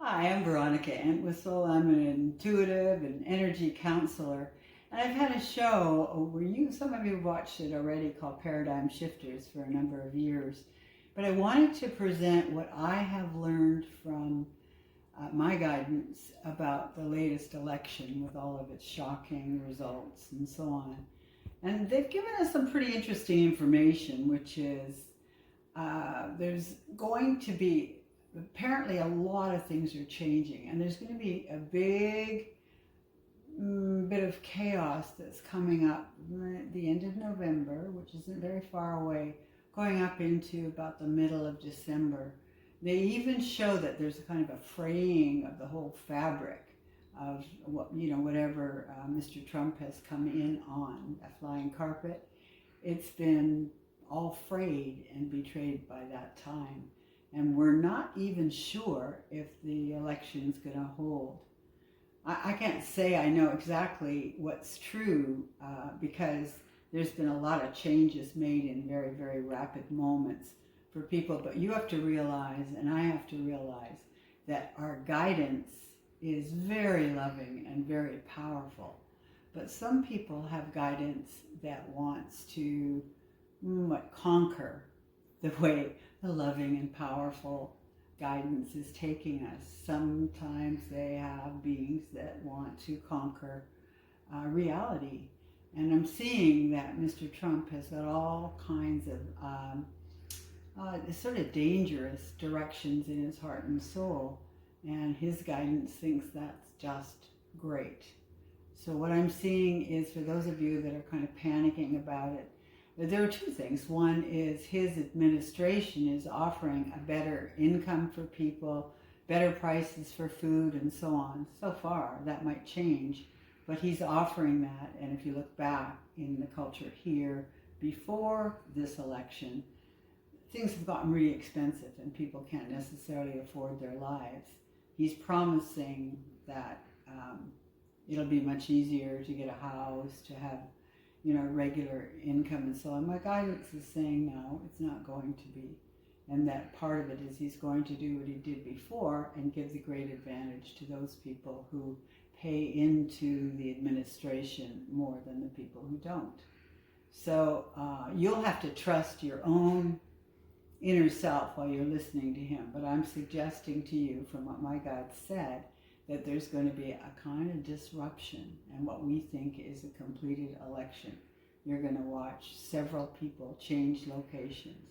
Hi, I'm Veronica Entwistle. I'm an intuitive and energy counselor. And I've had a show where some of you have watched it already, called Paradigm Shifters, for a number of years. But I wanted to present what I have learned from my guidance about the latest election with all of its shocking results and so on. And they've given us some pretty interesting information, which is there's going to be, apparently a lot of things are changing, and there's going to be a big bit of chaos that's coming up at the end of November, which isn't very far away, going up into about the middle of December. They even show that there's a kind of a fraying of the whole fabric of whatever Mr. Trump has come in on, a flying carpet. It's been all frayed and betrayed by that time. And we're not even sure if the election's going to hold. I can't say I know exactly what's true because there's been a lot of changes made in very, very rapid moments for people. But you have to realize, and I have to realize, that our guidance is very loving and very powerful. But some people have guidance that wants to conquer the way the loving and powerful guidance is taking us. Sometimes they have beings that want to conquer reality. And I'm seeing that Mr. Trump has got all kinds of sort of dangerous directions in his heart and soul. And his guidance thinks that's just great. So what I'm seeing is, for those of you that are kind of panicking about it, there are two things. One is his administration is offering a better income for people, better prices for food, and so on. So far, that might change, but he's offering that. And if you look back in the culture here, before this election, things have gotten really expensive and people can't necessarily afford their lives. He's promising that it'll be much easier to get a house, to have regular income and so on. My guidance is saying no, it's not going to be. And that part of it is he's going to do what he did before and give the great advantage to those people who pay into the administration more than the people who don't. So you'll have to trust your own inner self while you're listening to him. But I'm suggesting to you, from what my guide said, that there's going to be a kind of disruption and what we think is a completed election. You're going to watch several people change locations.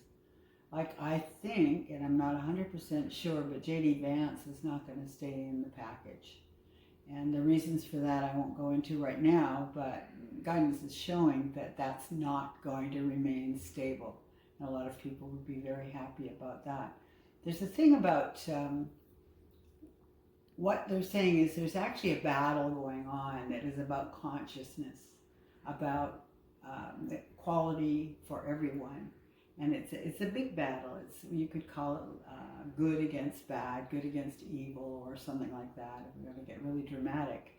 Like, I think, and I'm not 100% sure, but J.D. Vance is not going to stay in the package. And the reasons for that I won't go into right now, but guidance is showing that that's not going to remain stable. And a lot of people would be very happy about that. There's a thing about what they're saying is there's actually a battle going on that is about consciousness, about equality for everyone. And it's a big battle. You could call it good against bad, good against evil, or something like that, if we're going to get really dramatic.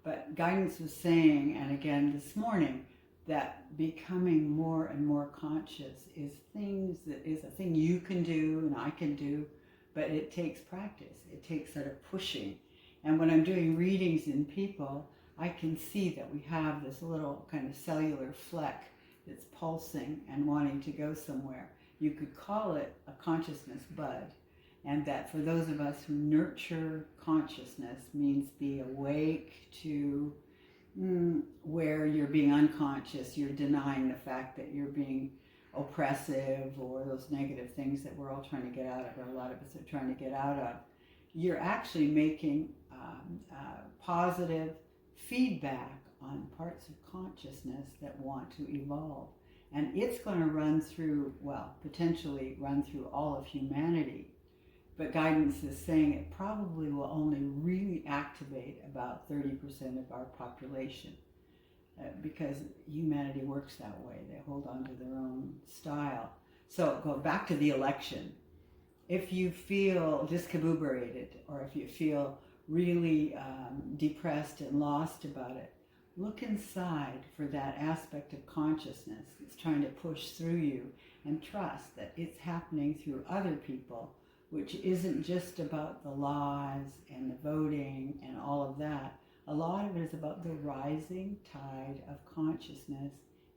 But guidance was saying, and again this morning, that becoming more and more conscious is a thing you can do and I can do, but it takes practice. It takes sort of pushing. And when I'm doing readings in people, I can see that we have this little kind of cellular fleck that's pulsing and wanting to go somewhere. You could call it a consciousness bud. And that for those of us who nurture consciousness means be awake to where you're being unconscious, you're denying the fact that you're being oppressive or those negative things that we're all trying to get out of, or a lot of us are trying to get out of. You're actually making positive feedback on parts of consciousness that want to evolve. And it's going to run through, potentially run through all of humanity. But guidance is saying it probably will only really activate about 30% of our population because humanity works that way. They hold on to their own style. So go back to the election. If you feel discombobulated, or if you feel really depressed and lost about it, look inside for that aspect of consciousness that's trying to push through you, and trust that it's happening through other people which isn't just about the laws and the voting and all of that. A lot of it is about the rising tide of consciousness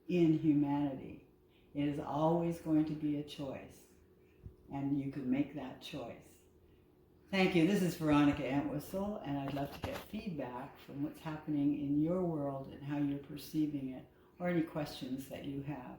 in humanity. It is always going to be a choice, and you can make that choice. Thank you. This is Veronica Entwistle, and I'd love to get feedback from what's happening in your world and how you're perceiving it, or any questions that you have.